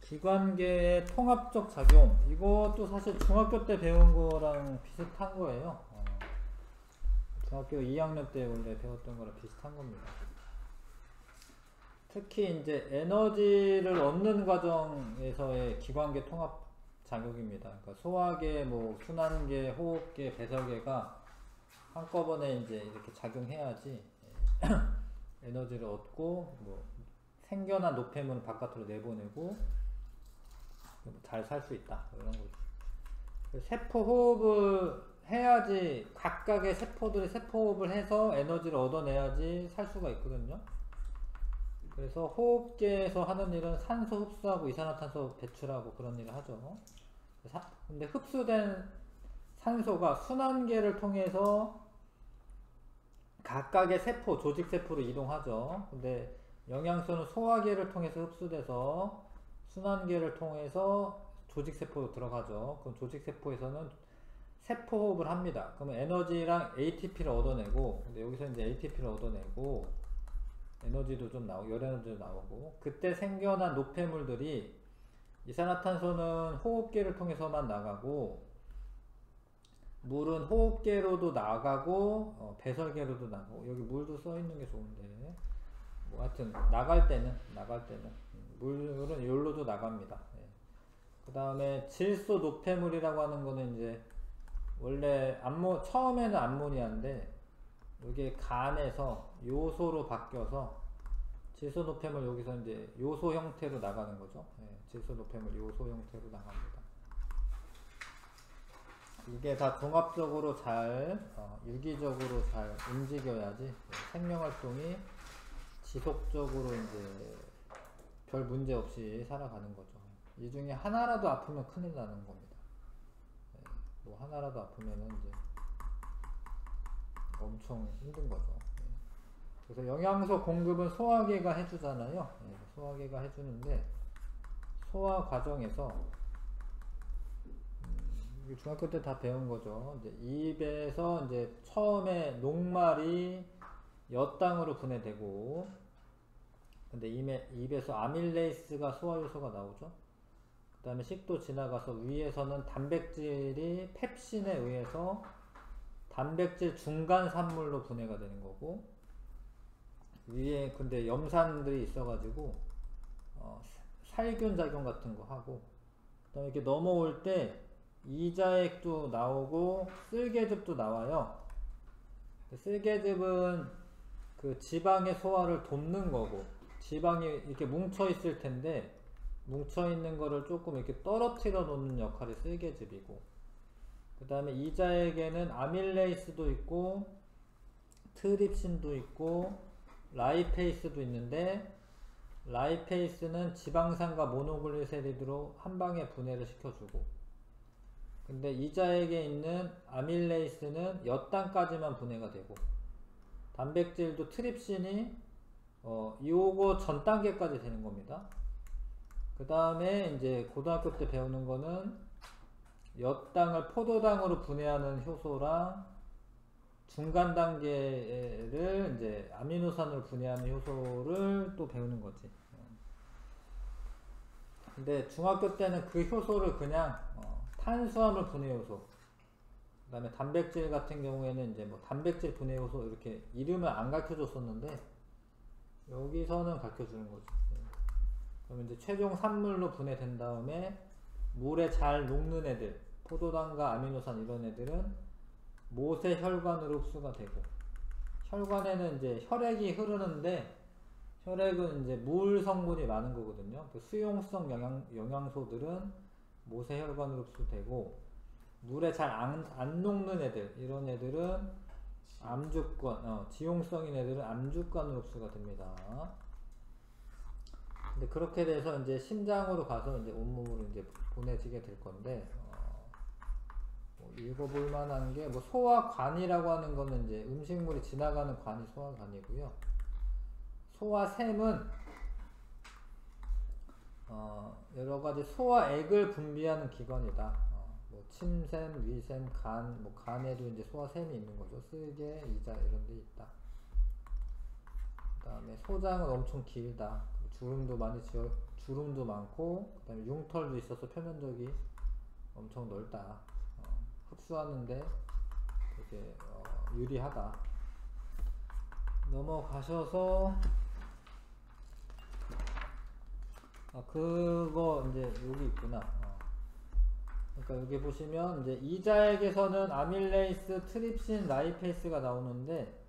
기관계의 통합적 작용, 이것도 사실 중학교 때 배운 거랑 비슷한 거예요. 중학교 2학년 때 원래 배웠던 거랑 비슷한 겁니다. 특히 이제 에너지를 얻는 과정에서의 기관계 통합 작용입니다. 그러니까 소화계, 뭐 순환계, 호흡계, 배설계가 한꺼번에 이제 이렇게 작용해야지 에너지를 얻고 뭐 생겨난 노폐물을 바깥으로 내보내고 잘 살 수 있다, 이런 거죠. 세포 호흡을 해야지, 각각의 세포들이 세포 호흡을 해서 에너지를 얻어내야지 살 수가 있거든요. 그래서 호흡계에서 하는 일은 산소 흡수하고 이산화탄소 배출하고 그런 일을 하죠. 근데 흡수된 산소가 순환계를 통해서 각각의 세포, 조직세포로 이동하죠. 근데 영양소는 소화계를 통해서 흡수돼서 순환계를 통해서 조직세포로 들어가죠. 그럼 조직세포에서는 세포호흡을 합니다. 그러면 에너지랑 ATP를 얻어내고, 근데 여기서 이제 ATP를 얻어내고 에너지도 좀 나오고 열에너지도 나오고, 그때 생겨난 노폐물들이 이산화탄소는 호흡계를 통해서만 나가고, 물은 호흡계로도 나가고 배설계로도 나가고, 여기 물도 써 있는 게 좋은데 뭐 하여튼 나갈 때는 물은 여기로도 나갑니다. 그 다음에 질소 노폐물이라고 하는 거는 이제 원래 처음에는 암모니아인데 이게 간에서 요소로 바뀌어서 질소 노폐물, 여기서 이제 요소 형태로 나가는 거죠. 질소 노폐물 요소 형태로 나갑니다. 이게 다 종합적으로 잘 유기적으로 잘 움직여야지 생명활동이 지속적으로 이제 별 문제 없이 살아가는 거죠. 이 중에 하나라도 아프면 큰일 나는 겁니다. 뭐 하나라도 아프면은 이제 엄청 힘든 거죠. 그래서 영양소 공급은 소화계가 해주잖아요. 소화계가 해주는데, 소화 과정에서 중학교 때 다 배운 거죠. 이제 입에서 이제 처음에 녹말이 엿당으로 분해되고, 근데 입에서 아밀레이스가 소화효소가 나오죠. 그 다음에 식도 지나가서 위에서는 단백질이 펩신에 의해서 단백질 중간 산물로 분해가 되는 거고, 위에 근데 염산들이 있어가지고 살균 작용 같은 거 하고, 그 다음에 이렇게 넘어올 때 이자액도 나오고 쓸개즙도 나와요. 쓸개즙은 그 지방의 소화를 돕는 거고, 지방이 이렇게 뭉쳐 있을 텐데 뭉쳐 있는 거를 조금 이렇게 떨어뜨려 놓는 역할이 쓸개즙이고, 그 다음에 이자액에는 아밀레이스도 있고 트립신도 있고 라이페이스도 있는데, 라이페이스는 지방산과 모노글리세리드로 한방에 분해를 시켜주고, 근데 이자액에 있는 아밀레이스는 엿당까지만 분해가 되고, 단백질도 트립신이 요거 전 단계까지 되는 겁니다. 그 다음에 이제 고등학교 때 배우는 거는 엿당을 포도당으로 분해하는 효소랑 중간 단계를 이제 아미노산으로 분해하는 효소를 또 배우는 거지. 근데 중학교 때는 그 효소를 그냥 탄수화물 분해 효소, 그 다음에 단백질 같은 경우에는 이제 뭐 단백질 분해 효소 이렇게 이름을 안 가르쳐 줬었는데 여기서는 가르쳐 주는 거죠. 그럼 이제 최종 산물로 분해된 다음에 물에 잘 녹는 애들, 포도당과 아미노산 이런 애들은 모세 혈관으로 흡수가 되고, 혈관에는 이제 혈액이 흐르는데 혈액은 이제 물 성분이 많은 거거든요. 그 수용성 영양소들은 모세 혈관으로 흡수되고, 물에 잘 안 녹는 애들, 이런 애들은 암주관, 지용성인 애들은 암주관으로 흡수가 됩니다. 근데 그렇게 돼서 이제 심장으로 가서 이제 온몸으로 이제 보내지게 될 건데, 뭐 읽어볼 만한 게, 뭐 소화관이라고 하는 거는 이제 음식물이 지나가는 관이 소화관이고요. 소화샘은 여러가지 소화액을 분비하는 기관이다. 뭐 침샘, 위샘, 간, 뭐 간에도 이제 소화샘이 있는 거죠. 쓸개, 이자 이런 데 있다. 그 다음에 소장은 엄청 길다. 주름도 많고, 그 다음에 융털도 있어서 표면적이 엄청 넓다. 흡수하는데 되게 유리하다. 넘어가셔서 그거 이제 여기 있구나. 그러니까 여기 보시면 이제 이자액에서는 아밀레이스, 트립신, 라이페이스가 나오는데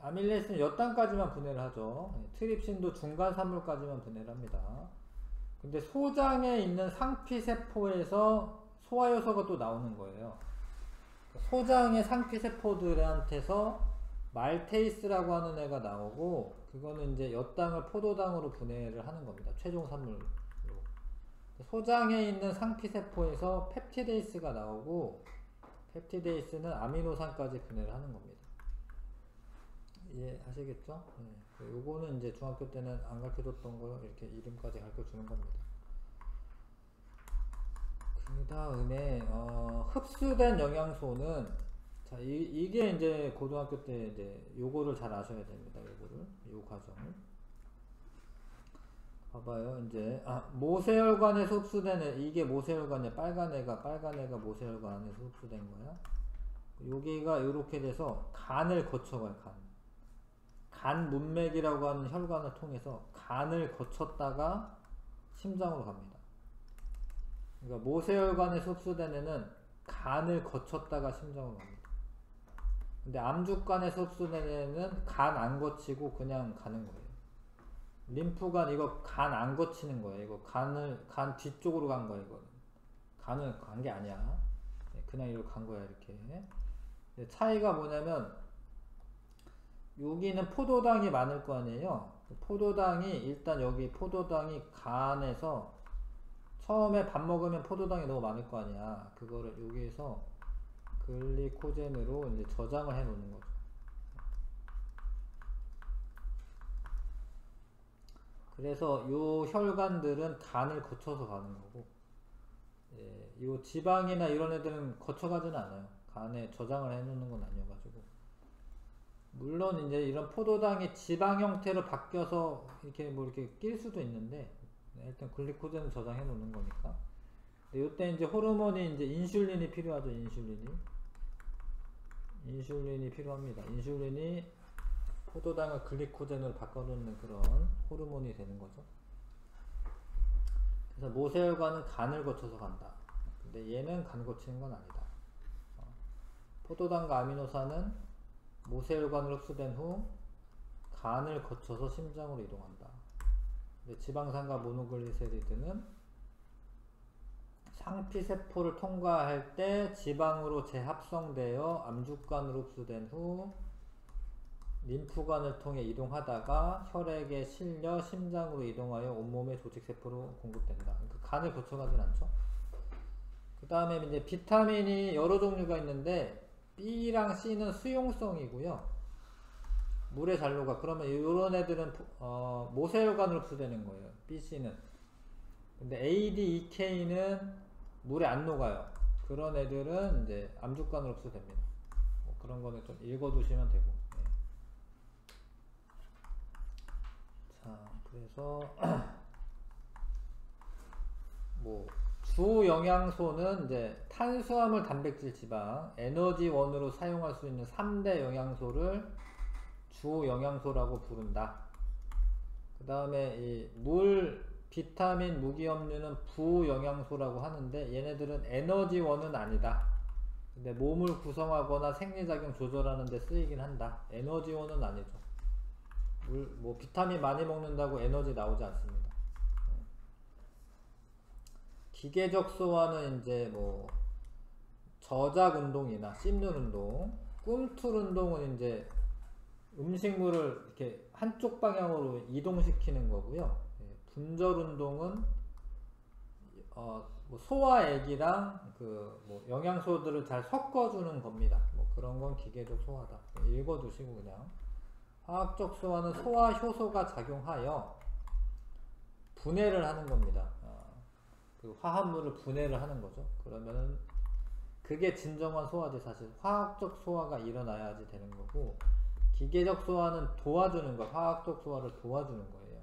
아밀레이스는 몇 단까지만 분해를 하죠. 트립신도 중간 산물까지만 분해를 합니다. 근데 소장에 있는 상피세포에서 소화효소가 또 나오는 거예요. 소장의 상피세포들한테서 말테이스라고 하는 애가 나오고, 그거는 이제 엿당을 포도당으로 분해를 하는 겁니다. 최종 산물로. 소장에 있는 상피세포에서 펩티데이스가 나오고, 펩티데이스는 아미노산까지 분해를 하는 겁니다. 이해하시겠죠? 네. 요거는 이제 중학교 때는 안 가르쳐줬던 거 이렇게 이름까지 가르쳐주는 겁니다. 그 다음에 흡수된 영양소는, 자, 이게 이제 고등학교 때 이제 요거를 잘 아셔야 됩니다. 요 과정을 봐봐요. 이제 모세혈관에서 흡수된 애, 이게 모세혈관이야. 빨간 애가 모세혈관에서 흡수된 거야. 여기가 요렇게 돼서 간을 거쳐가요. 간 문맥이라고 하는 혈관을 통해서 간을 거쳤다가 심장으로 갑니다. 그러니까 모세혈관에서 흡수된 애는 간을 거쳤다가 심장으로 갑니다. 근데 암죽간에서 흡수된 애는 간 안 거치고 그냥 가는 거예요. 림프관 이거 간 안 거치는 거예요. 이거 간 뒤쪽으로 간 거예요. 이거는 간을 간 게 아니야. 그냥 이렇게 간 거야. 이렇게. 차이가 뭐냐면 여기는 포도당이 많을 거 아니에요. 포도당이 일단 여기 포도당이 간에서 처음에 밥 먹으면 포도당이 너무 많을 거 아니야. 그거를 여기에서 글리코젠으로 이제 저장을 해 놓는 거죠. 그래서 요 혈관들은 간을 거쳐서 가는 거고, 요 지방이나 이런 애들은 거쳐가지는 않아요. 간에 저장을 해 놓는 건 아니어가지고. 물론 이제 이런 포도당이 지방 형태로 바뀌어서 이렇게 뭐 이렇게 낄 수도 있는데, 일단 글리코젠을 저장해 놓는 거니까. 이때 이제 호르몬이 이제 인슐린이 필요하죠. 인슐린이 필요합니다. 인슐린이 포도당을 글리코젠으로 바꿔놓는 그런 호르몬이 되는 거죠. 그래서 모세혈관은 간을 거쳐서 간다. 근데 얘는 간 거치는 건 아니다. 포도당과 아미노산은 모세혈관으로 흡수된 후 간을 거쳐서 심장으로 이동한다. 근데 지방산과 모노글리세리드는 상피세포를 통과할 때 지방으로 재합성되어 암죽관으로 흡수된 후 림프관을 통해 이동하다가 혈액에 실려 심장으로 이동하여 온몸의 조직세포로 공급된다. 그러니까 간을 거쳐가진 않죠. 그 다음에 이제 비타민이 여러 종류가 있는데 B랑 C는 수용성이고요. 물에 잘 녹아. 그러면 이런 애들은 모세혈관으로 흡수되는 거예요. B, C는. 근데 A, D, E, K는 물에 안 녹아요. 그런 애들은 이제 암죽관으로 흡수됩니다. 뭐 그런 거는 좀 읽어두시면 되고. 네. 자, 그래서 뭐 주 영양소는 이제 탄수화물, 단백질, 지방, 에너지원으로 사용할 수 있는 3대 영양소를 주 영양소라고 부른다. 그 다음에 이 물, 비타민, 무기염류는 부영양소라고 하는데 얘네들은 에너지원은 아니다. 근데 몸을 구성하거나 생리작용 조절하는 데 쓰이긴 한다. 에너지원은 아니죠. 뭐 비타민 많이 먹는다고 에너지 나오지 않습니다. 기계적 소화는 이제 뭐 저작 운동이나 씹는 운동, 꿈틀 운동은 이제 음식물을 이렇게 한쪽 방향으로 이동시키는 거고요. 분절 운동은 뭐 소화액이랑 그 뭐 영양소들을 잘 섞어주는 겁니다. 뭐 그런 건 기계적 소화다. 읽어두시고 그냥. 화학적 소화는 소화 효소가 작용하여 분해를 하는 겁니다. 그 화합물을 분해를 하는 거죠. 그러면은 그게 진정한 소화지. 사실 화학적 소화가 일어나야지 되는 거고, 기계적 소화는 도와주는 거, 화학적 소화를 도와주는 거예요.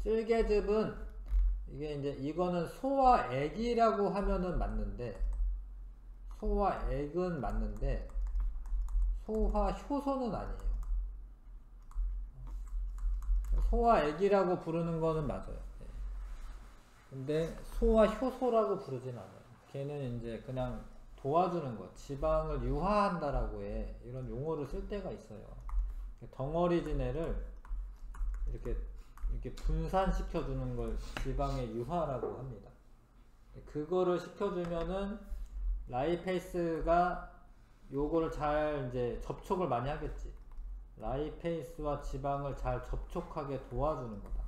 쓸개즙은 이게 이제 이거는 소화액이라고 하면은 맞는데 소화액은 맞는데 소화효소는 아니에요. 소화액이라고 부르는 거는 맞아요. 네. 근데 소화효소라고 부르진 않아요. 걔는 이제 그냥 도와주는 거, 지방을 유화한다라고 해. 이런 용어를 쓸 때가 있어요. 덩어리 지네를 이렇게 분산시켜 주는 걸 지방의 유화라고 합니다. 그거를 시켜주면은 라이페이스가 요거를 잘 이제 접촉을 많이 하겠지. 라이페이스와 지방을 잘 접촉하게 도와주는 거다.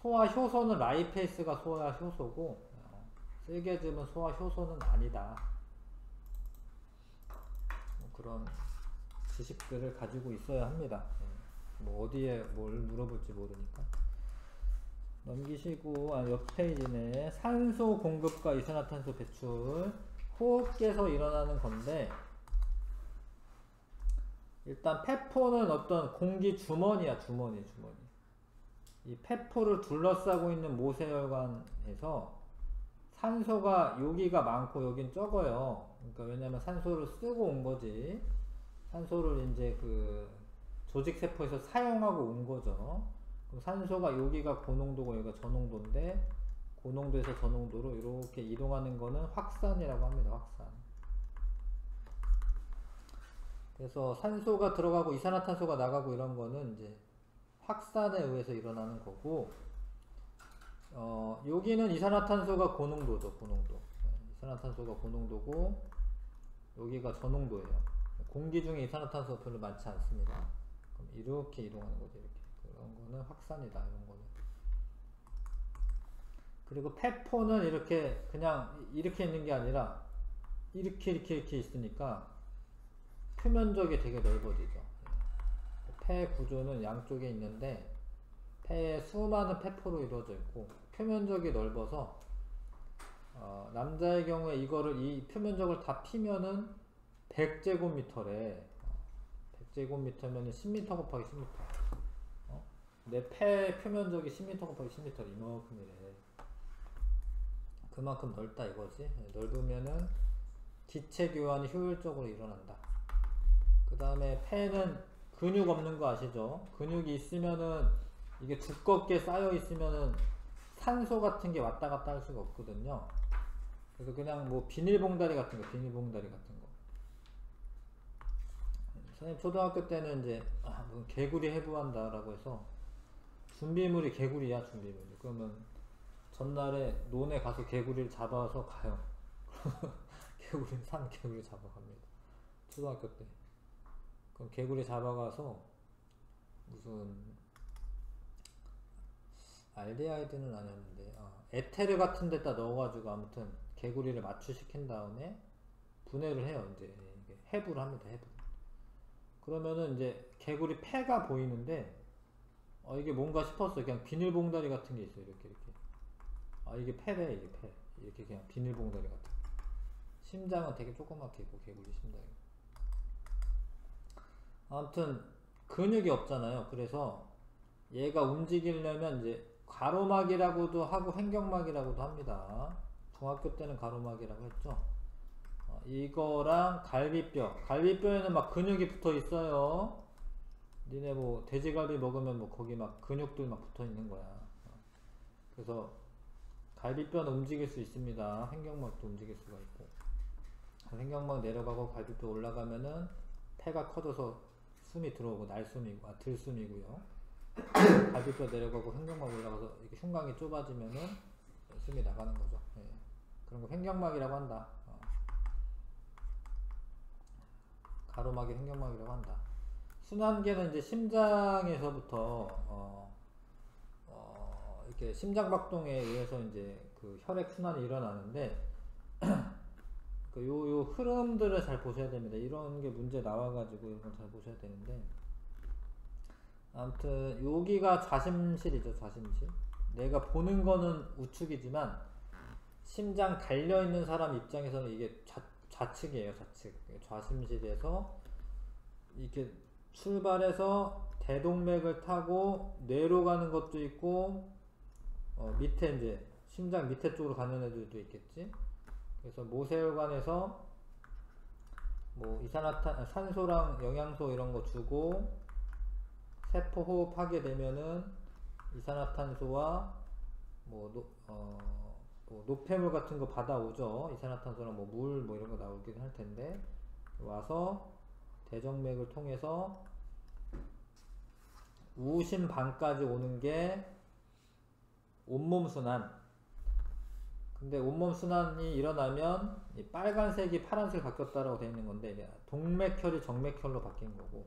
소화효소는 라이페이스가 소화효소고 쓸개즙은 소화효소는 아니다. 그런 지식들을 가지고 있어야 합니다. 뭐 어디에 뭘 물어볼지 모르니까 넘기시고 옆 페이지네. 산소 공급과 이산화탄소 배출, 호흡께서 일어나는 건데, 일단 폐포는 어떤 공기 주머니야. 주머니. 이 폐포를 둘러싸고 있는 모세혈관에서 산소가 여기가 많고 여긴 적어요. 그러니까 왜냐면 산소를 쓰고 온 거지. 산소를 이제 그 조직세포에서 사용하고 온 거죠. 그럼 산소가 여기가 고농도고 여기가 저농도인데, 고농도에서 저농도로 이렇게 이동하는 거는 확산이라고 합니다. 확산. 그래서 산소가 들어가고 이산화탄소가 나가고 이런 거는 이제 확산에 의해서 일어나는 거고, 여기는 이산화탄소가 고농도죠. 고농도. 이산화탄소가 고농도고 여기가 저농도예요. 공기 중에 이산화탄소가 별로 많지 않습니다. 그럼 이렇게 이동하는 거죠. 이렇게. 그런 거는 확산이다. 이런 거는. 그리고 폐포는 이렇게 그냥 이렇게 있는 게 아니라 이렇게 있으니까 표면적이 되게 넓어지죠. 폐 구조는 양쪽에 있는데 폐에 수많은 폐포로 이루어져 있고 표면적이 넓어서 남자의 경우에 이 표면적을 다 피면은 100제곱미터래. 100제곱미터면은 10m 곱하기 10m. 내 폐 표면적이 10m 곱하기 10m 이만큼이래. 그만큼 넓다 이거지. 넓으면은 기체 교환이 효율적으로 일어난다. 그 다음에 폐는 근육 없는 거 아시죠? 근육이 있으면은 이게 두껍게 쌓여 있으면은 산소 같은 게 왔다 갔다 할 수가 없거든요. 그래서 그냥 뭐 비닐봉다리 같은 거. 선생님 초등학교 때는 이제 무슨 개구리 해부한다 라고 해서 준비물이 개구리야. 그러면 전날에 논에 가서 개구리를 잡아서 가요. 개구리 잡아갑니다. 초등학교 때. 그럼 개구리 잡아가서 무슨 알데하이드는 아니었는데 에테르 같은 데다 넣어가지고 아무튼 개구리를 마취시킨 다음에 분해를 해요. 이제 해부를 합니다. 해부. 그러면은 이제 개구리 폐가 보이는데 이게 뭔가 싶었어요. 그냥 비닐봉다리 같은 게 있어요. 이렇게 이게 폐래. 이게 폐. 이렇게 그냥 비닐봉다리 같은 거. 심장은 되게 조그맣게 있고 개구리 심장이. 아무튼 근육이 없잖아요. 그래서 얘가 움직이려면 이제 가로막이라고도 하고 횡격막이라고도 합니다. 중학교 때는 가로막이라고 했죠. 이거랑 갈비뼈에는 막 근육이 붙어 있어요. 니네 뭐 돼지갈비 먹으면 뭐 거기 막 근육들 막 붙어 있는 거야. 그래서 갈비뼈는 움직일 수 있습니다. 횡격막도 움직일 수가 있고. 횡격막 내려가고 갈비뼈 올라가면은 폐가 커져서 숨이 들어오고 들숨이고요. 갈비뼈 내려가고 횡격막 올라가서 이렇게 흉곽이 좁아지면은 숨이 나가는 거죠. 그런 거 횡격막이라고 한다. 가로막이 횡격막이라고 한다. 순환계는 이제 심장에서부터 이렇게 심장박동에 의해서 이제 그 혈액 순환이 일어나는데 요 흐름들을 잘 보셔야 됩니다. 이런 게 문제 나와가지고 이런 걸 잘 보셔야 되는데, 아무튼 여기가 좌심실이죠. 좌심실. 내가 보는 거는 우측이지만 심장 달려있는 사람 입장에서는 이게 좌측이에요. 좌측. 좌심실에서 이렇게 출발해서 대동맥을 타고 뇌로 가는 것도 있고 밑에 이제 심장 밑에 쪽으로 가는 애들도 있겠지. 그래서 모세혈관에서 뭐 산소랑 영양소 이런 거 주고 세포 호흡하게 되면은 이산화탄소와 뭐 노폐물 같은 거 받아오죠. 이산화탄소랑 뭐 물 뭐 이런 거 나오긴 할 텐데 와서 대정맥을 통해서 우심방까지 오는 게 온몸 순환. 근데 온몸 순환이 일어나면 이 빨간색이 파란색 바뀌었다라고 되어 있는 건데 동맥혈이 정맥혈로 바뀐 거고,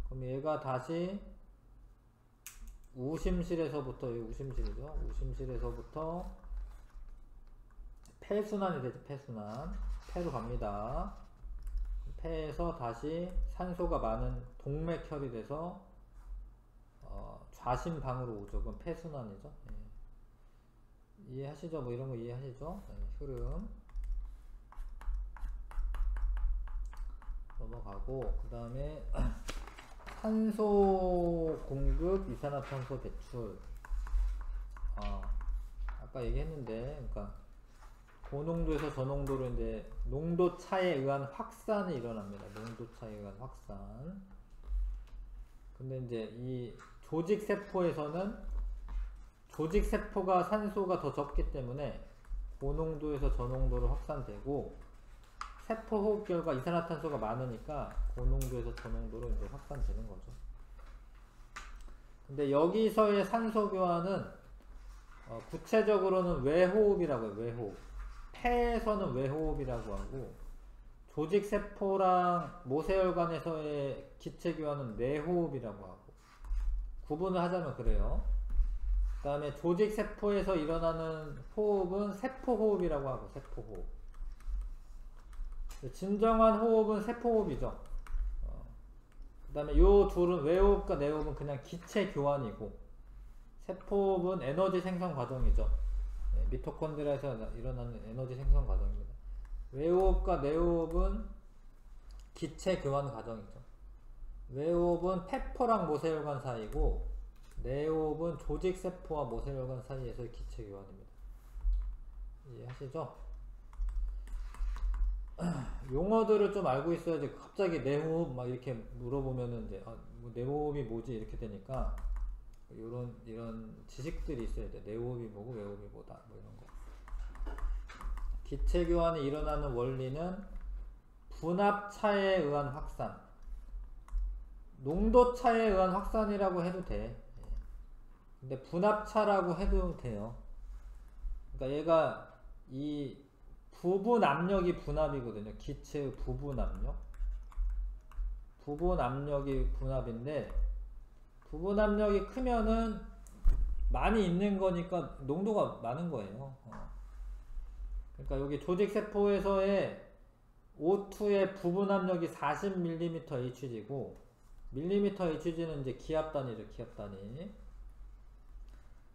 그럼 얘가 다시 우심실에서부터, 여기 우심실이죠. 우심실에서부터 폐순환이 되죠. 폐순환. 폐로 갑니다. 폐에서 다시 산소가 많은 동맥혈이 돼서 좌심방으로 오죠. 그건 폐순환이죠. 예. 이해하시죠? 뭐 이런 거 이해하시죠? 예, 흐름 넘어가고, 그 다음에 산소 공급, 이산화탄소 배출. 아까 얘기했는데, 그러니까 고농도에서 저농도로 이제 농도 차에 의한 확산이 일어납니다. 농도 차에 의한 확산. 근데 이제 이 조직 세포에서는 조직 세포가 산소가 더 적기 때문에 고농도에서 저농도로 확산되고, 세포 호흡 결과 이산화탄소가 많으니까 고농도에서 저농도로 이제 확산되는 거죠. 근데 여기서의 산소 교환은 구체적으로는 외호흡이라고 해요. 외호흡. 폐에서는 외호흡이라고 하고, 조직 세포랑 모세혈관에서의 기체 교환은 내호흡이라고 하고, 구분을 하자면 그래요. 그 다음에 조직 세포에서 일어나는 호흡은 세포호흡이라고 하고, 세포호흡. 진정한 호흡은 세포호흡이죠. 그 다음에 요 둘은 외호흡과 내호흡은 그냥 기체 교환이고, 세포호흡은 에너지 생성 과정이죠. 미토콘드리아에서 일어나는 에너지 생성 과정입니다. 외호흡과 내호흡은 기체 교환 과정이죠. 외호흡은 폐포랑 모세혈관 사이고, 내호흡은 조직 세포와 모세혈관 사이에서의 기체 교환입니다. 이해하시죠? 용어들을 좀 알고 있어야지. 갑자기 내호흡 막 이렇게 물어보면은 이제 뭐 내호흡이 뭐지 이렇게 되니까 이런 지식들이 있어야 돼. 내호흡이 뭐고 외호흡이 뭐다 뭐 이런 거. 기체 교환이 일어나는 원리는 분압차에 의한 확산, 농도차에 의한 확산이라고 해도 돼. 근데 분압차라고 해도 돼요. 그러니까 얘가 이 부분 압력이 분압이거든요. 기체의 부분 압력. 부분 압력이 분압인데, 부분 압력이 크면은 많이 있는 거니까 농도가 많은 거예요. 그러니까 여기 조직 세포에서의 O2의 부분 압력이 40mmHg고, mmHg는 이제 기압 단위죠. 기압 단위.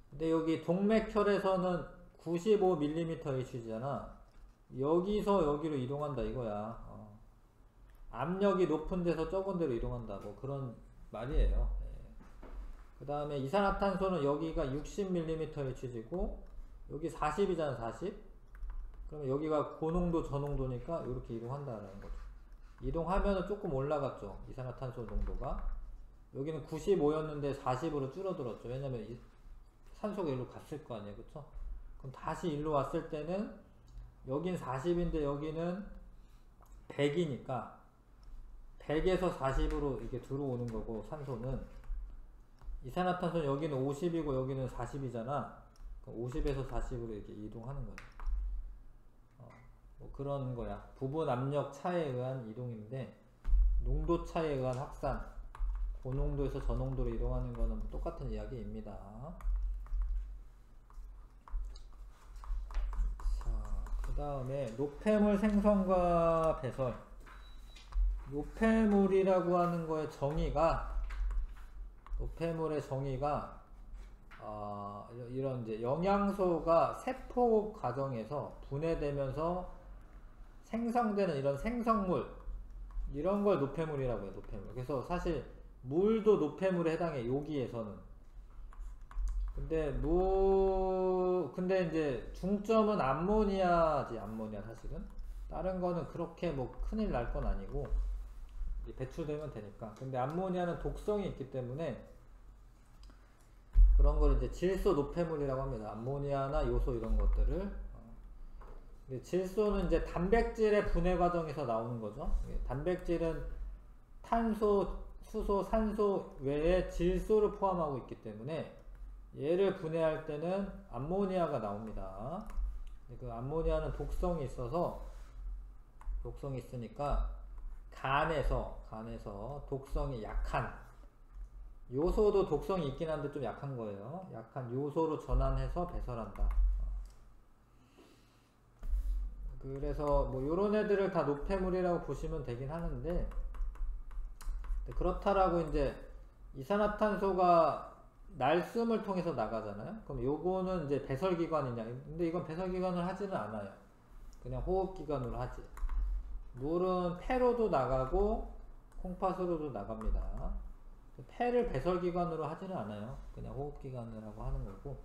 근데 여기 동맥혈에서는 95mmHg잖아. 여기서 여기로 이동한다 이거야. 압력이 높은 데서 적은 데로 이동한다, 뭐 그런 말이에요. 그 다음에 이산화탄소는 여기가 60mmHg고 여기 40이잖아. 40. 그러면 여기가 고농도 저농도니까 이렇게 이동한다라는 거죠. 이동하면은 조금 올라갔죠. 이산화탄소 농도가. 여기는 95였는데 40으로 줄어들었죠. 왜냐면 산소가 일로 갔을 거 아니에요. 그쵸? 그럼 다시 일로 왔을 때는 여긴 40인데 여기는 100이니까 100에서 40으로 이렇게 들어오는 거고, 산소는 이산화탄소는 여기는 50이고 여기는 40이잖아. 50에서 40으로 이렇게 이동하는 거죠. 뭐 그런 거야. 부분 압력 차에 의한 이동인데, 농도 차에 의한 확산, 고농도에서 저농도로 이동하는 거는 똑같은 이야기입니다. 그 다음에 노폐물 생성과 배설. 노폐물이라고 하는 거의 정의가, 노폐물의 정의가 이런 이제 영양소가 세포 과정에서 분해되면서 생성되는 이런 생성물, 이런 걸 노폐물이라고 해요. 노폐물. 그래서 사실 물도 노폐물에 해당해, 여기에서는. 근데 이제 중점은 암모니아지, 암모니아 사실은. 다른 거는 그렇게 뭐 큰일 날 건 아니고 배출되면 되니까. 근데 암모니아는 독성이 있기 때문에 그런 걸 이제 질소 노폐물이라고 합니다. 암모니아나 요소 이런 것들을. 근데 질소는 이제 단백질의 분해 과정에서 나오는 거죠. 단백질은 탄소, 수소, 산소 외에 질소를 포함하고 있기 때문에 얘를 분해할 때는 암모니아가 나옵니다. 그 암모니아는 독성이 있으니까 간에서 독성이 약한, 요소도 독성이 있긴 한데 좀 약한 거예요. 약한 요소로 전환해서 배설한다. 그래서 뭐 요런 애들을 다 노폐물이라고 보시면 되긴 하는데, 그렇다라고 이제 이산화탄소가 날숨을 통해서 나가잖아요. 그럼 요거는 이제 배설기관이냐? 근데 이건 배설기관을 하지는 않아요. 그냥 호흡기관으로 하지. 물은 폐로도 나가고 콩팥으로도 나갑니다. 폐를 배설기관으로 하지는 않아요. 그냥 호흡기관이라고 하는 거고,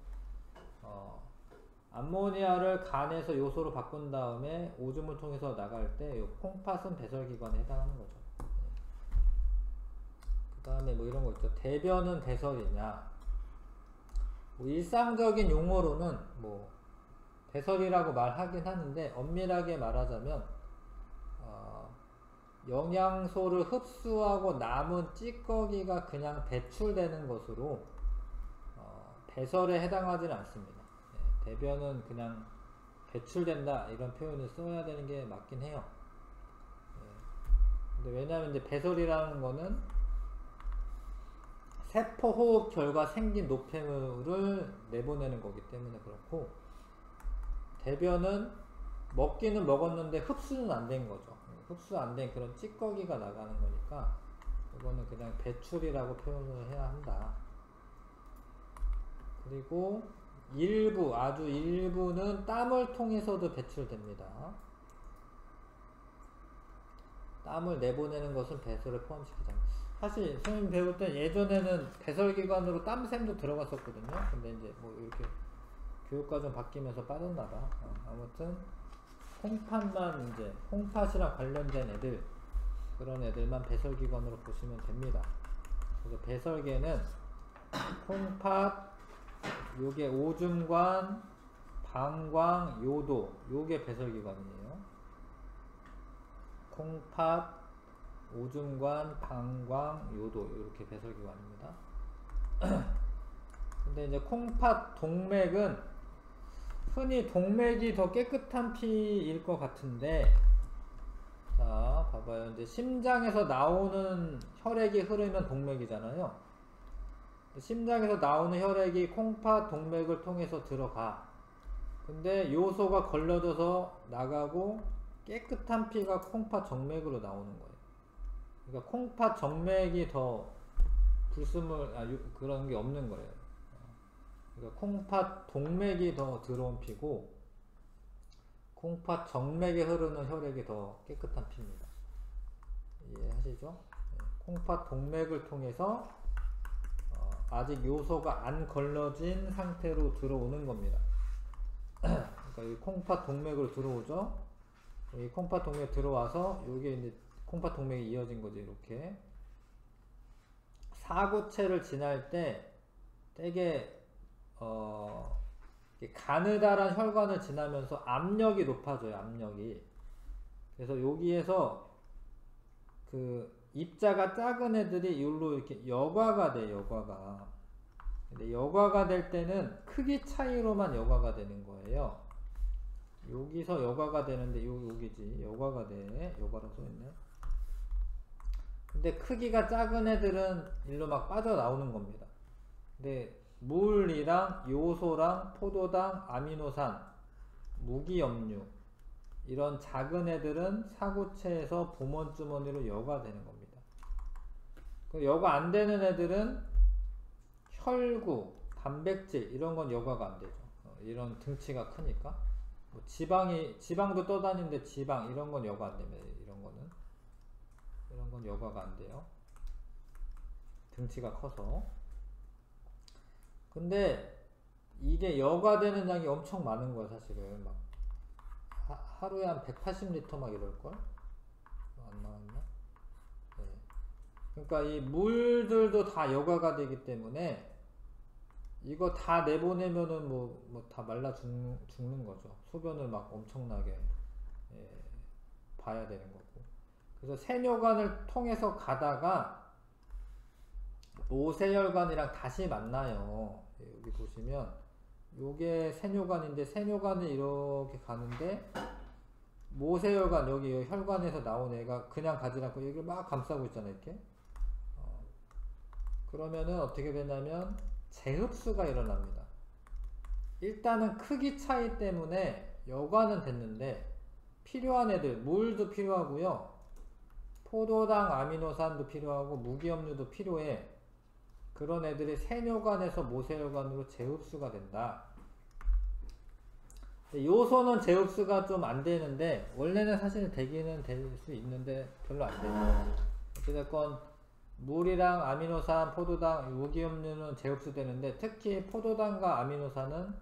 암모니아를 간에서 요소로 바꾼 다음에 오줌을 통해서 나갈 때 요 콩팥은 배설기관에 해당하는 거죠. 그 다음에 뭐 이런 거 있죠. 대변은 배설이냐? 뭐 일상적인 용어로는 뭐 배설이라고 말하긴 하는데, 엄밀하게 말하자면 영양소를 흡수하고 남은 찌꺼기가 그냥 배출되는 것으로 배설에 해당하지는 않습니다. 대변은 그냥 배출된다 이런 표현을 써야 되는 게 맞긴 해요. 근데 왜냐하면 이제 배설이라는 거는 세포 호흡 결과 생긴 노폐물을 내보내는 거기 때문에 그렇고, 대변은 먹기는 먹었는데 흡수는 안 된 거죠. 흡수 안 된 그런 찌꺼기가 나가는 거니까 이거는 그냥 배출이라고 표현을 해야 한다. 그리고 아주 일부는 땀을 통해서도 배출됩니다. 땀을 내보내는 것은 배설에 포함시키지 않습니다. 사실 선생님 배울 때 예전에는 배설기관으로 땀샘도 들어갔었거든요. 근데 이제 뭐 이렇게 교육과정 바뀌면서 빠졌나봐. 아무튼 콩팥만, 이제 콩팥이랑 관련된 애들, 그런 애들만 배설기관으로 보시면 됩니다. 그래서 배설계는 콩팥, 요게 오줌관, 방광, 요도, 요게 배설기관이에요. 콩팥, 오줌관, 방광, 요도, 이렇게 배설기관입니다. 근데 이제 콩팥 동맥은 흔히 동맥이 더 깨끗한 피일 것 같은데, 자 봐봐요. 이제 심장에서 나오는 혈액이 흐르면 동맥이잖아요. 심장에서 나오는 혈액이 콩팥 동맥을 통해서 들어가. 근데 요소가 걸러져서 나가고 깨끗한 피가 콩팥 정맥으로 나오는 거예요. 그러니까 콩팥 정맥이 더 그런 게 없는 거예요. 그러니까 콩팥 동맥이 더 들어온 피고 콩팥 정맥에 흐르는 혈액이 더 깨끗한 피입니다. 이해하시죠? 콩팥 동맥을 통해서 아직 요소가 안 걸러진 상태로 들어오는 겁니다. 그러니까 이 콩팥 동맥으로 들어오죠. 이 콩팥 동맥 들어와서 요게 이제 콩팥 동맥이 이어진 거지. 이렇게 사구체를 지날 때 되게 가느다란 혈관을 지나면서 압력이 높아져요. 압력이. 그래서 여기에서 그 입자가 작은 애들이 이걸로 이렇게 여과가 돼. 여과가. 근데 여과가 될 때는 크기 차이로만 여과가 되는 거예요. 여기서 여과가 되는데 여기지. 여과가 돼. 여과라 써있네. 근데 크기가 작은 애들은 일로 막 빠져나오는 겁니다. 근데 물이랑 요소랑 포도당, 아미노산, 무기염류 이런 작은 애들은 사구체에서 보먼주머니로 여과되는 겁니다. 여과 안 되는 애들은 혈구, 단백질 이런 건 여과가 안 되죠. 이런 등치가 크니까. 뭐 지방도 떠다니는데 지방 이런 건 여과 안 됩니다. 이런 건 여과가 안 돼요. 등치가 커서. 근데 이게 여과되는 양이 엄청 많은 거야 사실은. 막 하루에 한 180리터 막 이럴걸? 안 나왔나? 네. 그러니까 이 물들도 다 여과가 되기 때문에 이거 다 내보내면은 뭐 다 말라 죽는 거죠. 소변을 막 엄청나게 예, 봐야 되는 거고. 그래서 세뇨관을 통해서 가다가 모세혈관이랑 다시 만나요. 예, 여기 보시면 요게 세뇨관인데 세뇨관을 이렇게 가는데 모세혈관 여기 혈관에서 나온 애가 그냥 가지 않고 여기를 막 감싸고 있잖아요. 이렇게 그러면은 어떻게 되냐면 재흡수가 일어납니다. 일단은 크기 차이 때문에 여과는 됐는데 필요한 애들 물도 필요하고요, 포도당 아미노산도 필요하고 무기염류도 필요해. 그런 애들이 세뇨관에서 모세혈관으로 재흡수가 된다. 요소는 재흡수가 좀 안 되는데 원래는 사실 되기는 될 수 있는데 별로 안 돼요. 어찌됐건 물이랑 아미노산, 포도당, 무기염류는 재흡수 되는데 특히 포도당과 아미노산은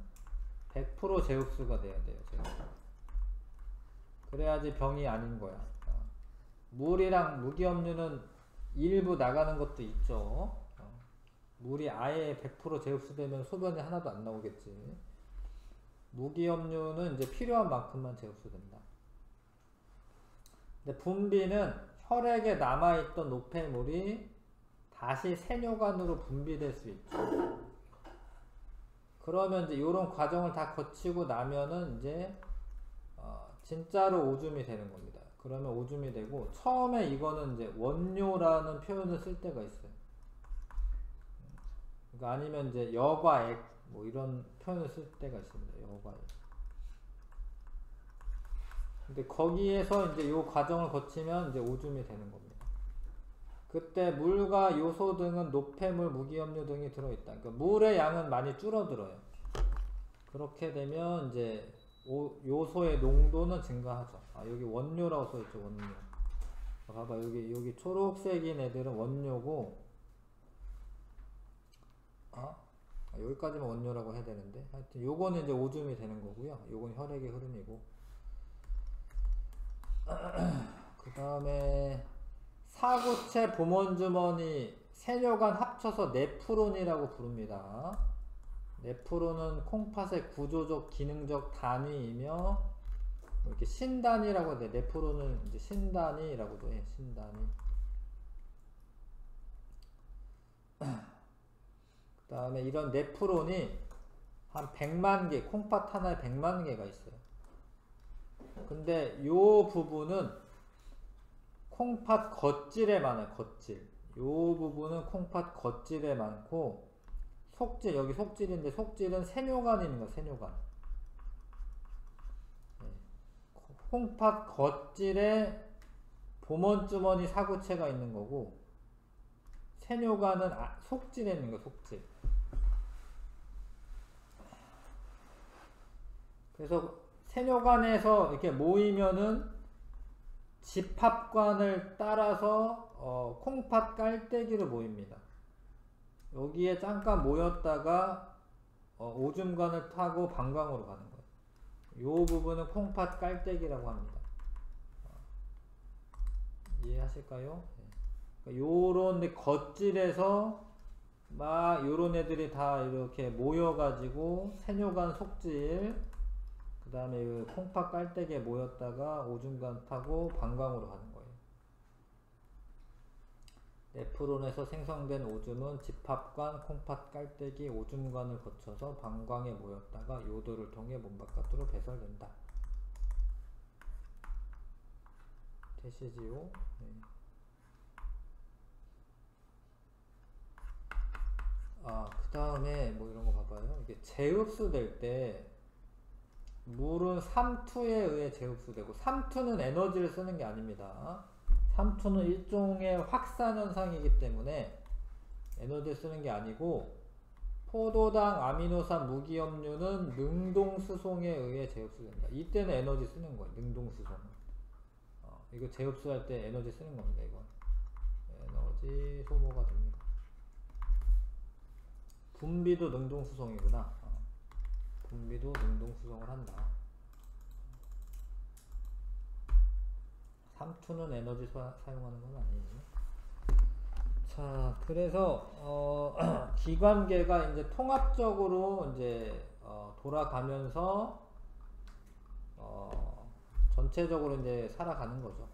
100% 재흡수가 돼야 돼요. 재흡수. 그래야지 병이 아닌 거야. 물이랑 무기염류는 일부 나가는 것도 있죠. 물이 아예 100% 재흡수되면 소변이 하나도 안 나오겠지. 무기염류는 이제 필요한 만큼만 재흡수된다. 근데 분비는 혈액에 남아있던 노폐물이 다시 세뇨관으로 분비될 수 있죠. 그러면 이제 이런 과정을 다 거치고 나면은 이제 진짜로 오줌이 되는 겁니다. 그러면 오줌이 되고, 처음에 이거는 이제 원뇨라는 표현을 쓸 때가 있어요. 그러니까 아니면 이제 여과액 뭐 이런 표현을 쓸 때가 있습니다. 여과액. 근데 거기에서 이제 요 과정을 거치면 이제 오줌이 되는 겁니다. 그때 물과 요소 등은 노폐물, 무기염류 등이 들어있다. 그러니까 물의 양은 많이 줄어들어요. 그렇게 되면 이제 요소의 농도는 증가하죠. 여기 원료라고 써있죠. 원료. 봐봐, 여기 초록색인 애들은 원료고, 여기까지만 원료라고 해야 되는데, 하여튼 요거는 이제 오줌이 되는 거고요. 요건 혈액의 흐름이고. 그 다음에 사구체, 보먼주머니, 세뇨관 합쳐서 네프론이라고 부릅니다. 네프론은 콩팥의 구조적, 기능적 단위이며 이렇게 신단위라고 해야 돼. 네프론은 이제 신단위라고도 해. 신단위. 그 다음에 이런 네프론이 한 100만 개, 콩팥 하나에 100만 개가 있어요. 근데 요 부분은 콩팥 겉질에 많아요. 겉질. 요 부분은 콩팥 겉질에 많고, 속질, 여기 속질인데 속질은 세뇨관이 있는 거야. 세뇨관. 콩팥 겉질에 보먼주머니 사구체가 있는 거고, 세뇨관은 속질에 있는 거야. 속질. 그래서 세뇨관에서 이렇게 모이면은 집합관을 따라서 콩팥 깔때기로 모입니다. 여기에 잠깐 모였다가 오줌관을 타고 방광으로 가는 거예요. 요 부분은 콩팥 깔때기라고 합니다. 이해하실까요? 그러니까 요런 겉질에서 막 요런 애들이 다 이렇게 모여가지고 세뇨관 속질, 그 다음에 콩팥 깔때기에 모였다가 오줌관 타고 방광으로 가는 거예요. 네프론에서 생성된 오줌은 집합관, 콩팥 깔때기, 오줌관을 거쳐서 방광에 모였다가 요도를 통해 몸 바깥으로 배설된다. 되시지요? 네. 그 다음에 뭐 이런 거 봐봐요. 이게 재흡수 될 때 물은 삼투에 의해 재흡수되고, 삼투는 에너지를 쓰는 게 아닙니다. 삼투는 일종의 확산 현상이기 때문에 에너지를 쓰는 게 아니고, 포도당, 아미노산, 무기염류는 능동수송에 의해 재흡수된다. 이때는 에너지 쓰는 거예요. 능동수송. 이거 재흡수할 때 에너지 쓰는 겁니다. 이건 에너지 소모가 됩니다. 분비도 능동수송이구나. 분비도 능동수송을 한다. 3초는 에너지 사용하는 건 아니에요. 자, 그래서 기관계가 이제 통합적으로 이제 돌아가면서 전체적으로 이제 살아가는 거죠.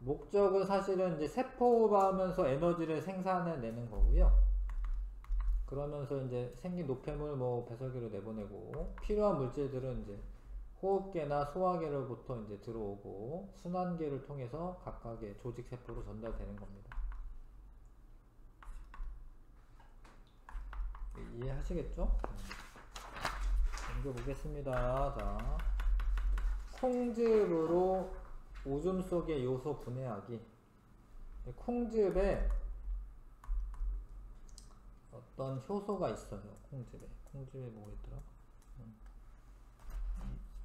목적은 사실은 이제 세포가 하면서 에너지를 생산해내는 거고요. 그러면서 이제 생긴 노폐물 뭐 배설기로 내보내고, 필요한 물질들은 이제 호흡계나 소화계로부터 이제 들어오고, 순환계를 통해서 각각의 조직 세포로 전달되는 겁니다. 이해하시겠죠? 넘겨보겠습니다. 자, 콩즙으로 오줌 속의 요소 분해하기. 콩즙에 어떤 효소가 있어요. 콩즙에 뭐가 있더라?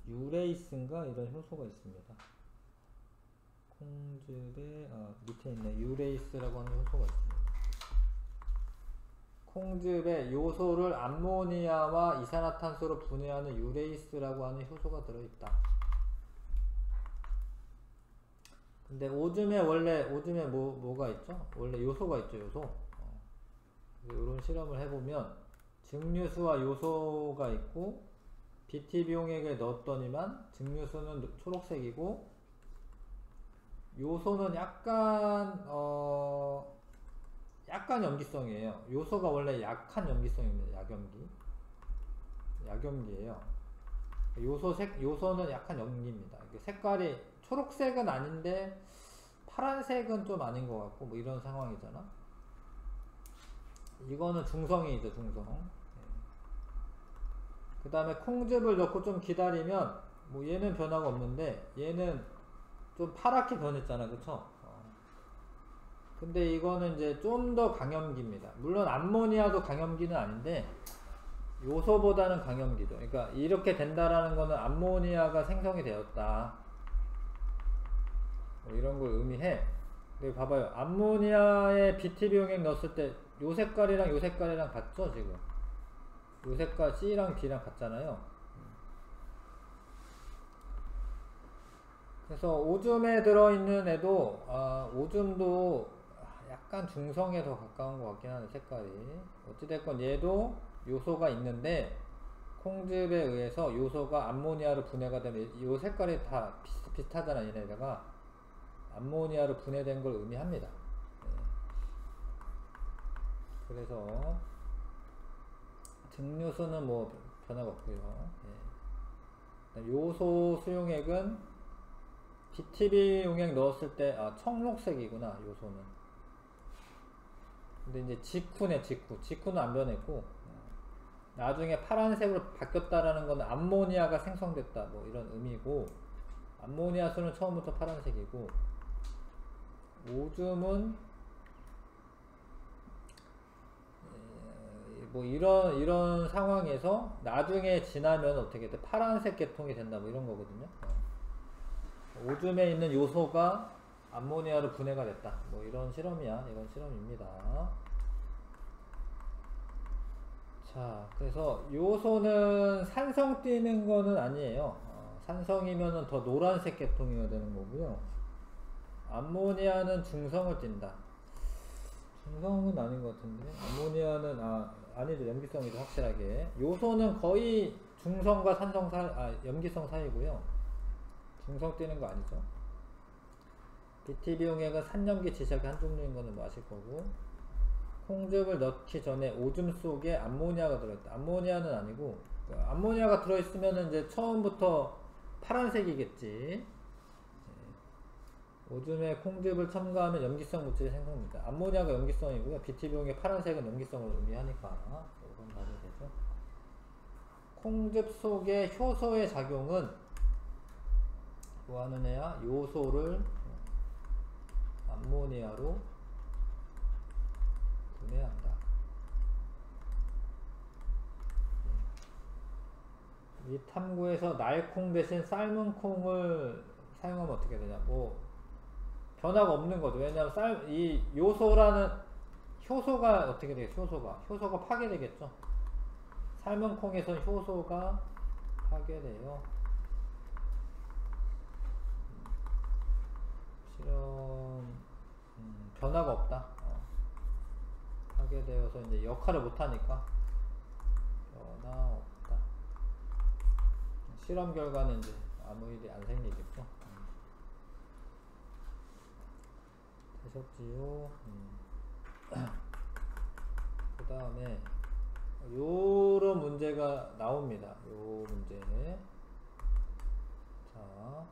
유레이스인가 이런 효소가 있습니다. 콩즙에 밑에 있네. 유레이스라고 하는 효소가 있습니다. 콩즙에 요소를 암모니아와 이산화탄소로 분해하는 유레이스라고 하는 효소가 들어있다. 근데 오줌에 뭐가 있죠? 원래 요소가 있죠, 요소. 이런 실험을 해보면 증류수와 요소가 있고, BTB용액을 넣었더니만 증류수는 초록색이고, 요소는 약간 염기성이에요. 요소가 원래 약한 염기성입니다. 약염기예요. 요소는 약한 염기입니다. 색깔이 초록색은 아닌데 파란색은 좀 아닌 것 같고, 뭐 이런 상황이잖아. 이거는 중성이죠, 중성. 그 다음에 콩즙을 넣고 좀 기다리면, 뭐 얘는 변화가 없는데 얘는 좀 파랗게 변했잖아, 그쵸? 근데 이거는 이제 좀 더 강염기입니다. 물론 암모니아도 강염기는 아닌데 요소보다는 강염기죠. 그러니까 이렇게 된다라는 거는 암모니아가 생성이 되었다, 뭐 이런 걸 의미해. 근데 봐봐요. 암모니아에 BTB용액 넣었을 때 요 색깔이랑 요 색깔이랑 같죠, 지금? 요 색깔 C랑 D랑 같잖아요. 그래서 오줌에 들어있는 애도, 오줌도 약간 중성에 더 가까운 것 같긴 하네, 색깔이. 어찌됐건 얘도 요소가 있는데, 콩즙에 의해서 요소가 암모니아로 분해가 되면, 요 색깔이 다 비슷하잖아, 얘네가. 암모니아로 분해된 걸 의미합니다. 그래서 증류수는 뭐 변화가 없고요. 요소 수용액은 BTB 용액 넣었을 때 청록색이구나, 요소는. 근데 이제 직후는 안 변했고, 나중에 파란색으로 바뀌었다라는 건 암모니아가 생성됐다, 뭐 이런 의미고, 암모니아 수는 처음부터 파란색이고, 오줌은 뭐 이런 상황에서 나중에 지나면 어떻게 돼? 파란색 계통이 된다, 뭐 이런 거거든요. 오줌에 있는 요소가 암모니아로 분해가 됐다, 뭐 이런 실험입니다. 자, 그래서 요소는 산성 띠는 거는 아니에요. 산성이면은 더 노란색 계통이어야 되는 거고요. 암모니아는 중성을 띈다. 중성은 아닌 것 같은데, 암모니아는 아니죠, 염기성이죠, 확실하게. 요소는 거의 중성과 산성 염기성 사이고요. 중성 띄는 거 아니죠. BTB 용액은 산염기 지샥의 한 종류인 거는 뭐 아실 거고, 콩즙을 넣기 전에 오줌 속에 암모니아가 들어있다. 암모니아는 아니고, 암모니아가 들어있으면 이제 처음부터 파란색이겠지. 오줌에 콩즙을 첨가하면 염기성 물질이 생성됩니다. 암모니아가 염기성이고요. BTB 용액 파란색은 염기성을 의미하니까 이건 봐도 되죠. 콩즙 속의 효소의 작용은 뭐 하는 애야? 요소를 암모니아로 분해한다. 이 탐구에서 날콩 대신 삶은 콩을 사용하면 어떻게 되냐? 뭐 변화가 없는 거죠. 왜냐하면 이 요소라는 효소가 어떻게 되겠죠? 효소가 파괴되겠죠? 삶은 콩에선 효소가 파괴돼요. 실험 변화가 없다. 파괴되어서 이제 역할을 못하니까 변화 없다. 실험 결과는 이제 아무 일이 안 생기겠죠. 되셨지요? 그 다음에 요런 문제가 나옵니다. 요 문제. 자,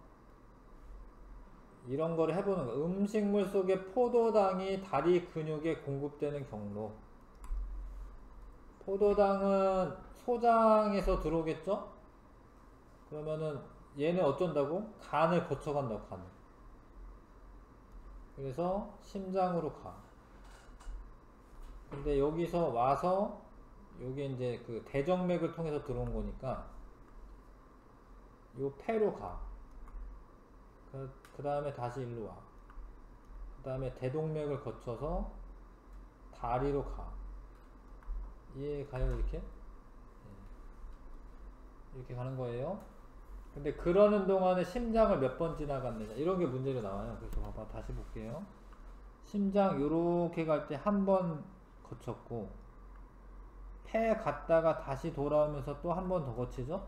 이런 거를 해보는 거. 음식물 속에 포도당이 다리 근육에 공급되는 경로. 포도당은 소장에서 들어오겠죠? 그러면은 얘는 어쩐다고? 간을 거쳐간다고, 간을. 그래서 심장으로 가. 근데 여기서 와서 여기 이제 그 대정맥을 통해서 들어온 거니까 요 폐로 가. 그 다음에 다시 일로 와. 그 다음에 대동맥을 거쳐서 다리로 가. 이해가요? 이렇게? 이렇게 가는 거예요. 근데 그러는 동안에 심장을 몇 번 지나갔느냐, 이런 게 문제로 나와요. 그래서 봐봐, 다시 볼게요. 심장 요렇게 갈 때 한 번 거쳤고, 폐 갔다가 다시 돌아오면서 또 한 번 더 거치죠?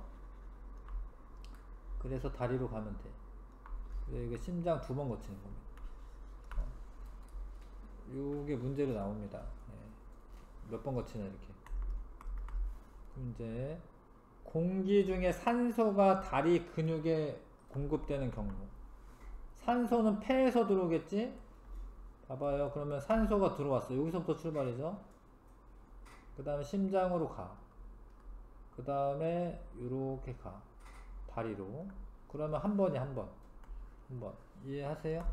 그래서 다리로 가면 돼. 그래서 이게 심장 2번 거치는 겁니다. 요게 문제로 나옵니다. 몇 번 거치나, 이렇게. 그럼 이제 공기 중에 산소가 다리 근육에 공급되는 경우. 산소는 폐에서 들어오겠지? 봐봐요. 그러면 산소가 들어왔어. 여기서부터 출발이죠. 그 다음에 심장으로 가. 그 다음에 요렇게 가. 다리로. 그러면 한 번이 한 번. 한 번. 이해하세요?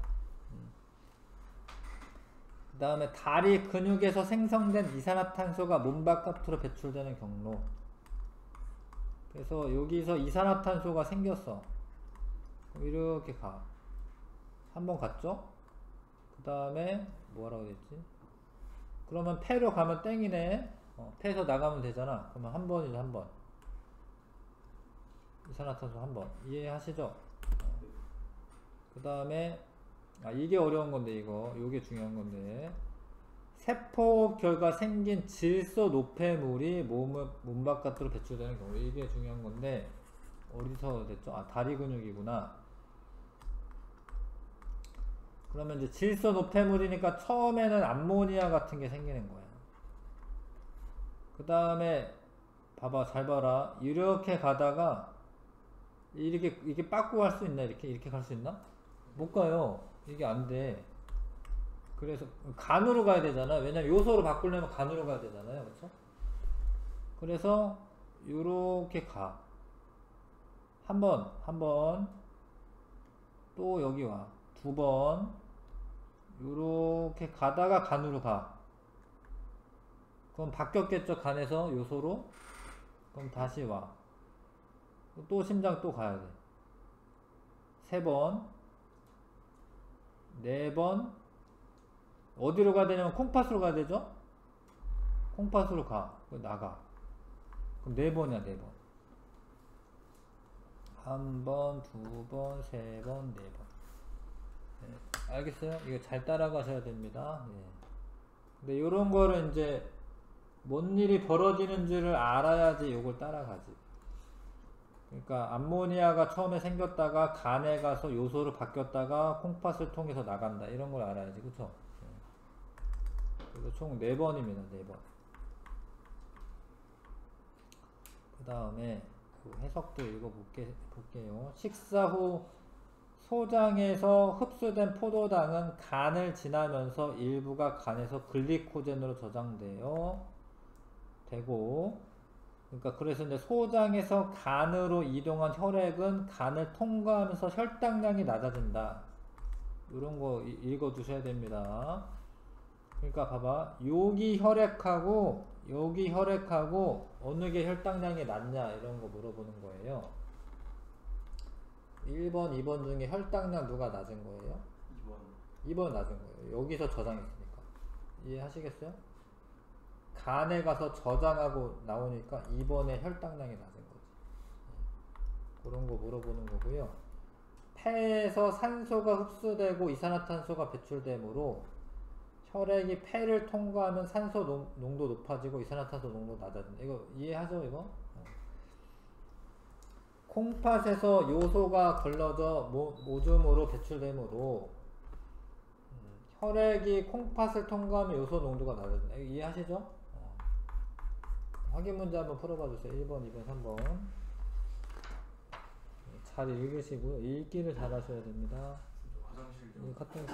그 다음에 다리 근육에서 생성된 이산화탄소가 몸 바깥으로 배출되는 경로. 그래서 여기서 이산화탄소가 생겼어. 이렇게 가. 한 번 갔죠? 그 다음에 뭐라고 됐지? 그러면 폐로 가면 땡이네. 폐에서 나가면 되잖아. 그러면 한 번이죠, 한 번. 이산화탄소 한 번. 이해하시죠? 그 다음에 이게 어려운 건데, 요게 중요한 건데, 세포 결과 생긴 질소 노폐물이 몸 바깥으로 배출되는 경우. 이게 중요한 건데, 어디서 됐죠? 다리 근육이구나. 그러면 이제 질소 노폐물이니까 처음에는 암모니아 같은 게 생기는 거야. 그 다음에 봐봐, 잘 봐라. 이렇게 가다가 이렇게 빠꾸 갈 수 있나? 이렇게 갈 수 있나? 못 가요. 이게 안 돼. 그래서 간으로 가야 되잖아. 왜냐면 요소로 바꾸려면 간으로 가야 되잖아요. 그렇죠? 그래서 요렇게 가. 한 번. 또 여기 와. 2번. 요렇게 가다가 간으로 가. 그럼 바뀌었겠죠? 간에서 요소로. 그럼 다시 와. 또 심장 또 가야 돼. 3번. 4번. 어디로 가야 되냐면 콩팥으로 가야 되죠? 콩팥으로 가. 나가. 그럼 4번이야, 4번. 1번, 2번, 3번, 4번. 네, 알겠어요? 이거 잘 따라가셔야 됩니다. 네. 근데 요런 거를 이제 뭔 일이 벌어지는지를 알아야지 요걸 따라가지. 그러니까 암모니아가 처음에 생겼다가 간에 가서 요소로 바뀌었다가 콩팥을 통해서 나간다. 이런 걸 알아야지. 그쵸? 그래서 총 4번입니다. 4번. 그 다음에 그 해석도 읽어볼게요. 식사 후 소장에서 흡수된 포도당은 간을 지나면서 일부가 간에서 글리코젠으로 저장되어 되고, 그러니까 그래서 이제 소장에서 간으로 이동한 혈액은 간을 통과하면서 혈당량이 낮아진다. 이런 거 읽어 두셔야 됩니다. 그러니까 봐봐, 여기 혈액하고 여기 혈액하고 어느 게 혈당량이 낮냐, 이런 거 물어보는 거예요. 1번, 2번 중에 혈당량 누가 낮은 거예요? 2번 낮은 거예요. 여기서 저장했으니까. 이해하시겠어요? 간에 가서 저장하고 나오니까 2번에 혈당량이 낮은 거지. 그런 거 물어보는 거고요. 폐에서 산소가 흡수되고 이산화탄소가 배출되므로 혈액이 폐를 통과하면 산소 농도 높아지고 이산화탄소 농도 낮아진다. 이거 이해하죠, 이거? 콩팥에서 요소가 걸러져 오줌으로 배출되므로 혈액이 콩팥을 통과하면 요소 농도가 낮아진다. 이거 이해하시죠? 확인 문제 한번 풀어봐 주세요. 1번, 2번, 3번. 잘 읽으시고요. 읽기를 잘 하셔야 됩니다. 화장실 좀. 카톡.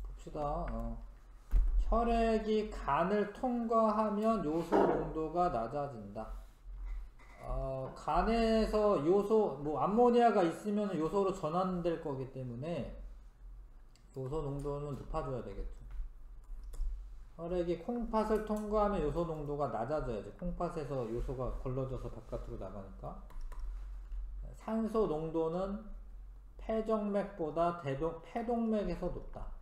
봅시다. 혈액이 간을 통과하면 요소 농도가 낮아진다. 간에서 요소, 암모니아가 있으면 요소로 전환될 거기 때문에 요소 농도는 높아져야 되겠죠. 혈액이 콩팥을 통과하면 요소 농도가 낮아져야지. 콩팥에서 요소가 걸러져서 바깥으로 나가니까. 산소 농도는 폐정맥보다 폐동맥에서 높다.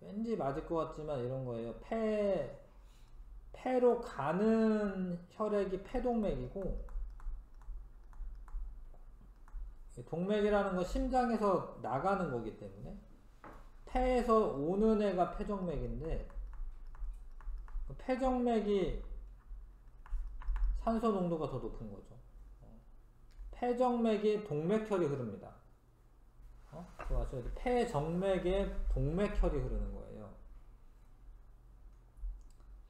왠지 맞을 것 같지만 이런 거예요. 폐로 가는 혈액이 폐동맥이고, 동맥이라는 건 심장에서 나가는 거기 때문에 폐에서 오는 애가 폐정맥인데, 폐정맥이 산소 농도가 더 높은 거죠. 폐정맥이 동맥혈이 흐릅니다. 그거 아셔야 돼. 폐정맥에 동맥혈이 흐르는 거예요.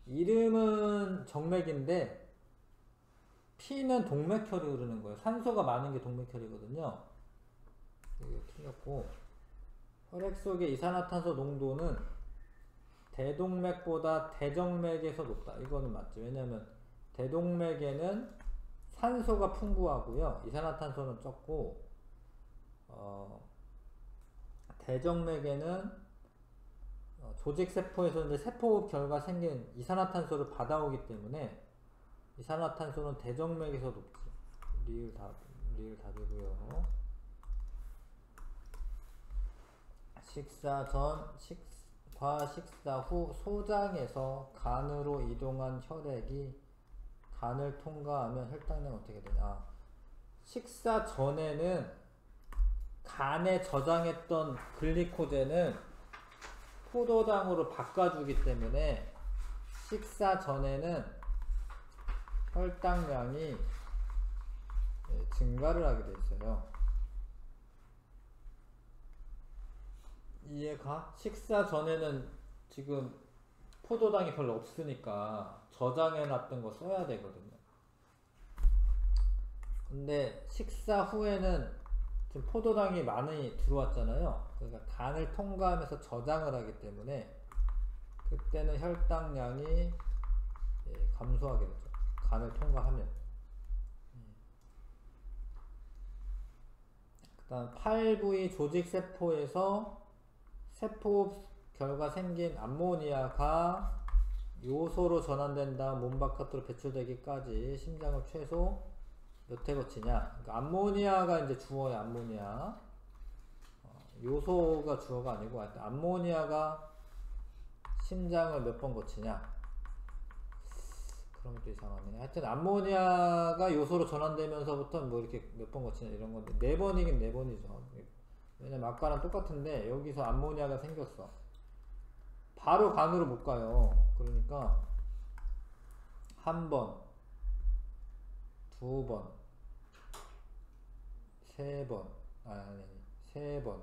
이름은 정맥인데 피는 동맥혈이 흐르는 거예요. 산소가 많은 게 동맥혈이거든요. 이거 틀렸고, 혈액 속의 이산화탄소 농도는 대동맥보다 대정맥에서 높다. 이거는 맞죠. 왜냐면 대동맥에는 산소가 풍부하고요, 이산화탄소는 적고, 대정맥에는 조직세포에서 이제 세포흡 결과 생긴 이산화탄소를 받아오기 때문에 이산화탄소는 대정맥에서 높지. 리을 답이고요. 식사 전, 식사 후 소장에서 간으로 이동한 혈액이 간을 통과하면 혈당량 어떻게 되냐. 식사 전에는 간에 저장했던 글리코젠은 포도당으로 바꿔주기 때문에 식사 전에는 혈당량이 증가를 하게 돼 있어요. 이해가? 식사 전에는 지금 포도당이 별로 없으니까 저장해놨던 거 써야 되거든요. 근데 식사 후에는 지금 포도당이 많이 들어왔잖아요. 그러니까 간을 통과하면서 저장을 하기 때문에 그때는 혈당량이 감소하게 되죠. 간을 통과하면. 그 다음 8부위 조직세포에서 세포흡 결과 생긴 암모니아가 요소로 전환된 다음 몸 바깥으로 배출되기까지 심장을 최소 몇 회 거치냐. 그러니까 암모니아가 이제 주어야. 암모니아. 요소가 주어가 아니고 하여튼 암모니아가 심장을 몇 번 거치냐. 그러면 또 이상하네. 하여튼 암모니아가 요소로 전환되면서부터 뭐 이렇게 몇 번 거치냐 이런 건데 4번이긴 4번이죠. 왜냐면 아까랑 똑같은데 여기서 암모니아가 생겼어. 바로 간으로 못 가요. 그러니까 1번, 2번, 3번, 3번,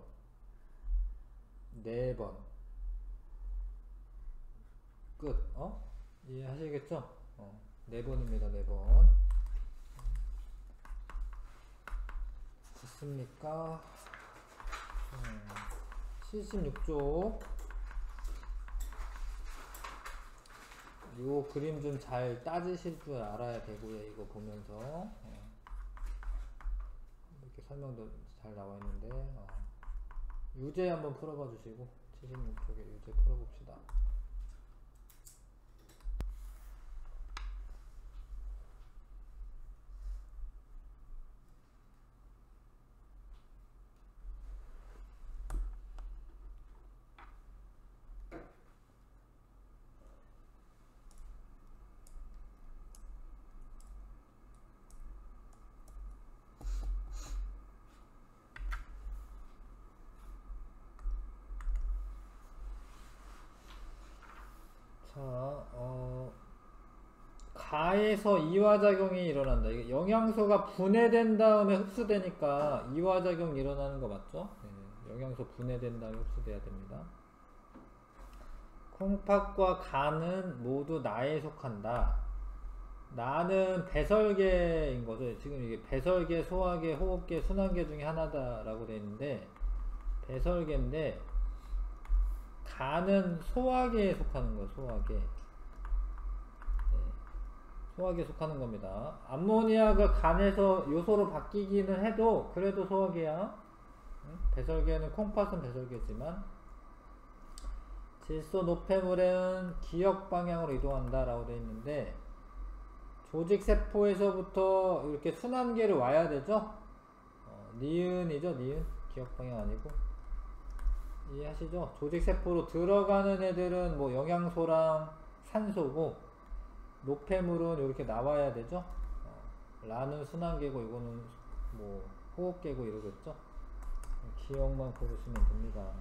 4번, 끝. 이해하시겠죠? 4번입니다. 4번. 됐습니까? 76쪽. 요 그림 좀 잘 따지실 줄 알아야 되고요. 이거 보면서 이렇게 설명도 잘 나와 있는데 유제 한번 풀어봐 주시고 76쪽에 유제 풀어봅시다. 나에서 이화작용이 일어난다. 이게 영양소가 분해된 다음에 흡수되니까 이화작용이 일어나는 거 맞죠? 네, 영양소 분해된 다음에 흡수돼야 됩니다. 콩팥과 간은 모두 나에 속한다. 나는 배설계인 거죠. 지금 이게 배설계, 소화계, 호흡계, 순환계 중에 하나다라고 되어 있는데 배설계인데 간은 소화계에 속하는 거예요. 소화계. 네, 소화계에 속하는 겁니다. 암모니아가 간에서 요소로 바뀌기는 해도 그래도 소화계야. 배설계는 콩팥은 배설계지만 질소 노폐물은 기역 방향으로 이동한다 라고 되어 있는데 조직세포에서부터 이렇게 순환계를 와야 되죠. 니은이죠. 니은. 기역 방향 아니고. 이해하시죠? 조직세포로 들어가는 애들은 뭐 영양소랑 산소고 노폐물은 이렇게 나와야 되죠. 라는 순환계고 이거는 뭐 호흡계고 이러겠죠. 기억만 고르시면 됩니다.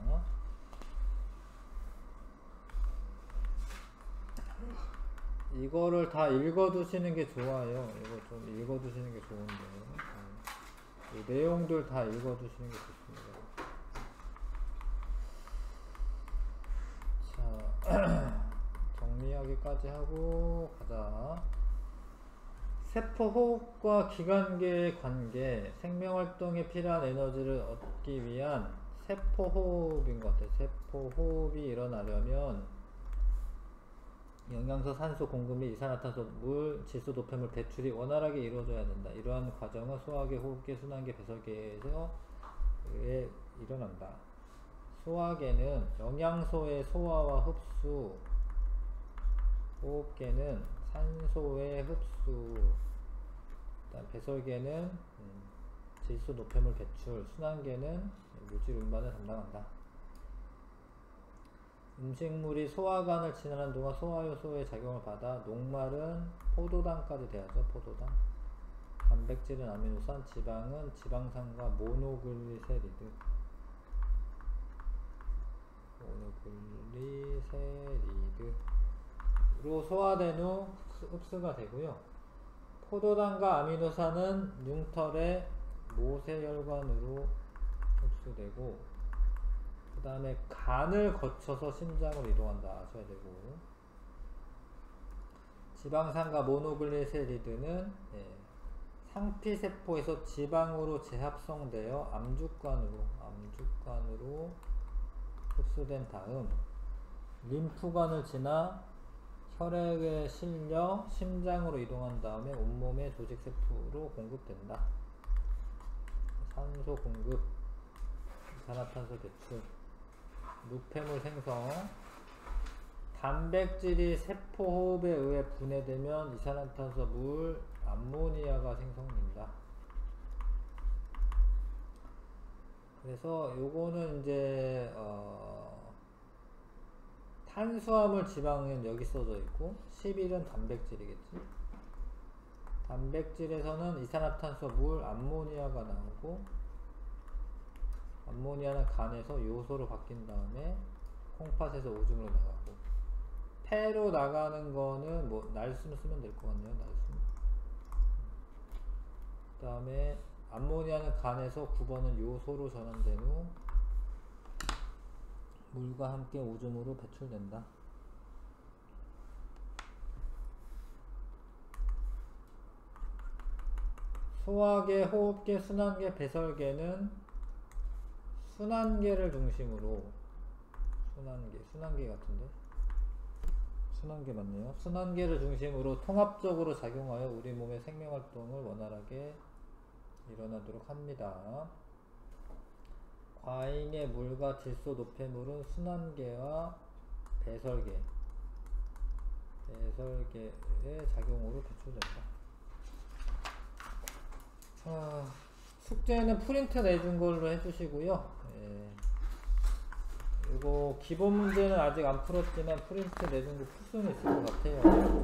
이거를 다 읽어두시는 게 좋아요. 이거 좀 읽어두시는 게 좋은데 이 내용들 다 읽어두시는 게 좋습니다. 자, 정리하기까지 하고 가자. 세포 호흡과 기관계의 관계, 생명활동에 필요한 에너지를 얻기 위한 세포 호흡인 것 같아요. 세포 호흡이 일어나려면 영양소, 산소 공급 및 이산화탄소, 물, 질소, 노폐물 배출이 원활하게 이루어져야 된다. 이러한 과정은 소화계, 호흡계, 순환계, 배설계에서 일어난다. 소화계는 영양소의 소화와 흡수, 호흡계는 산소의 흡수, 배설계는 질소, 노폐물 배출, 순환계는 물질 운반을 담당한다. 음식물이 소화관을 지나는 동안 소화효소의 작용을 받아 녹말은 포도당까지 돼야죠. 포도당. 단백질은 아미노산, 지방은 지방산과 모노글리세리드. 모노글리세리드로 소화된 후 흡수가 되고요. 포도당과 아미노산은 융털의 모세혈관으로 흡수되고 그 다음에 간을 거쳐서 심장으로 이동한다 아셔야 되고 지방산과 모노글리세리드는 상피세포에서 지방으로 재합성되어 암주관으로 흡수된 다음 림프관을 지나 혈액에 실려 심장으로 이동한 다음에 온몸의 조직세포로 공급된다. 산소 공급, 이산화탄소 배출, 노폐물 생성, 단백질이 세포호흡에 의해 분해되면 이산화탄소, 물, 암모니아가 생성된다. 그래서 요거는 이제 탄수화물, 지방은 여기 써져 있고 11은 단백질이겠지. 단백질에서는 이산화탄소, 물, 암모니아가 나오고 암모니아는 간에서 요소로 바뀐 다음에 콩팥에서 오줌으로 나가고 폐로 나가는 거는 뭐 날숨 쓰면 될 것 같네요. 날숨. 그 다음에 암모니아는 간에서 9번은 요소로 전환된 후 물과 함께 오줌으로 배출된다. 소화계, 호흡계, 순환계, 배설계는 순환계를 중심으로 순환계 같은데? 순환계 맞네요. 순환계를 중심으로 통합적으로 작용하여 우리 몸의 생명활동을 원활하게 일어나도록 합니다. 과잉의 물과 질소, 노폐물은 순환계와 배설계의 작용으로 배출된다. 숙제는 프린트 내준 걸로 해주시고요. 이거 기본 문제는 아직 안 풀었지만 프린트 내준 거 풀 수는 있을 것 같아요.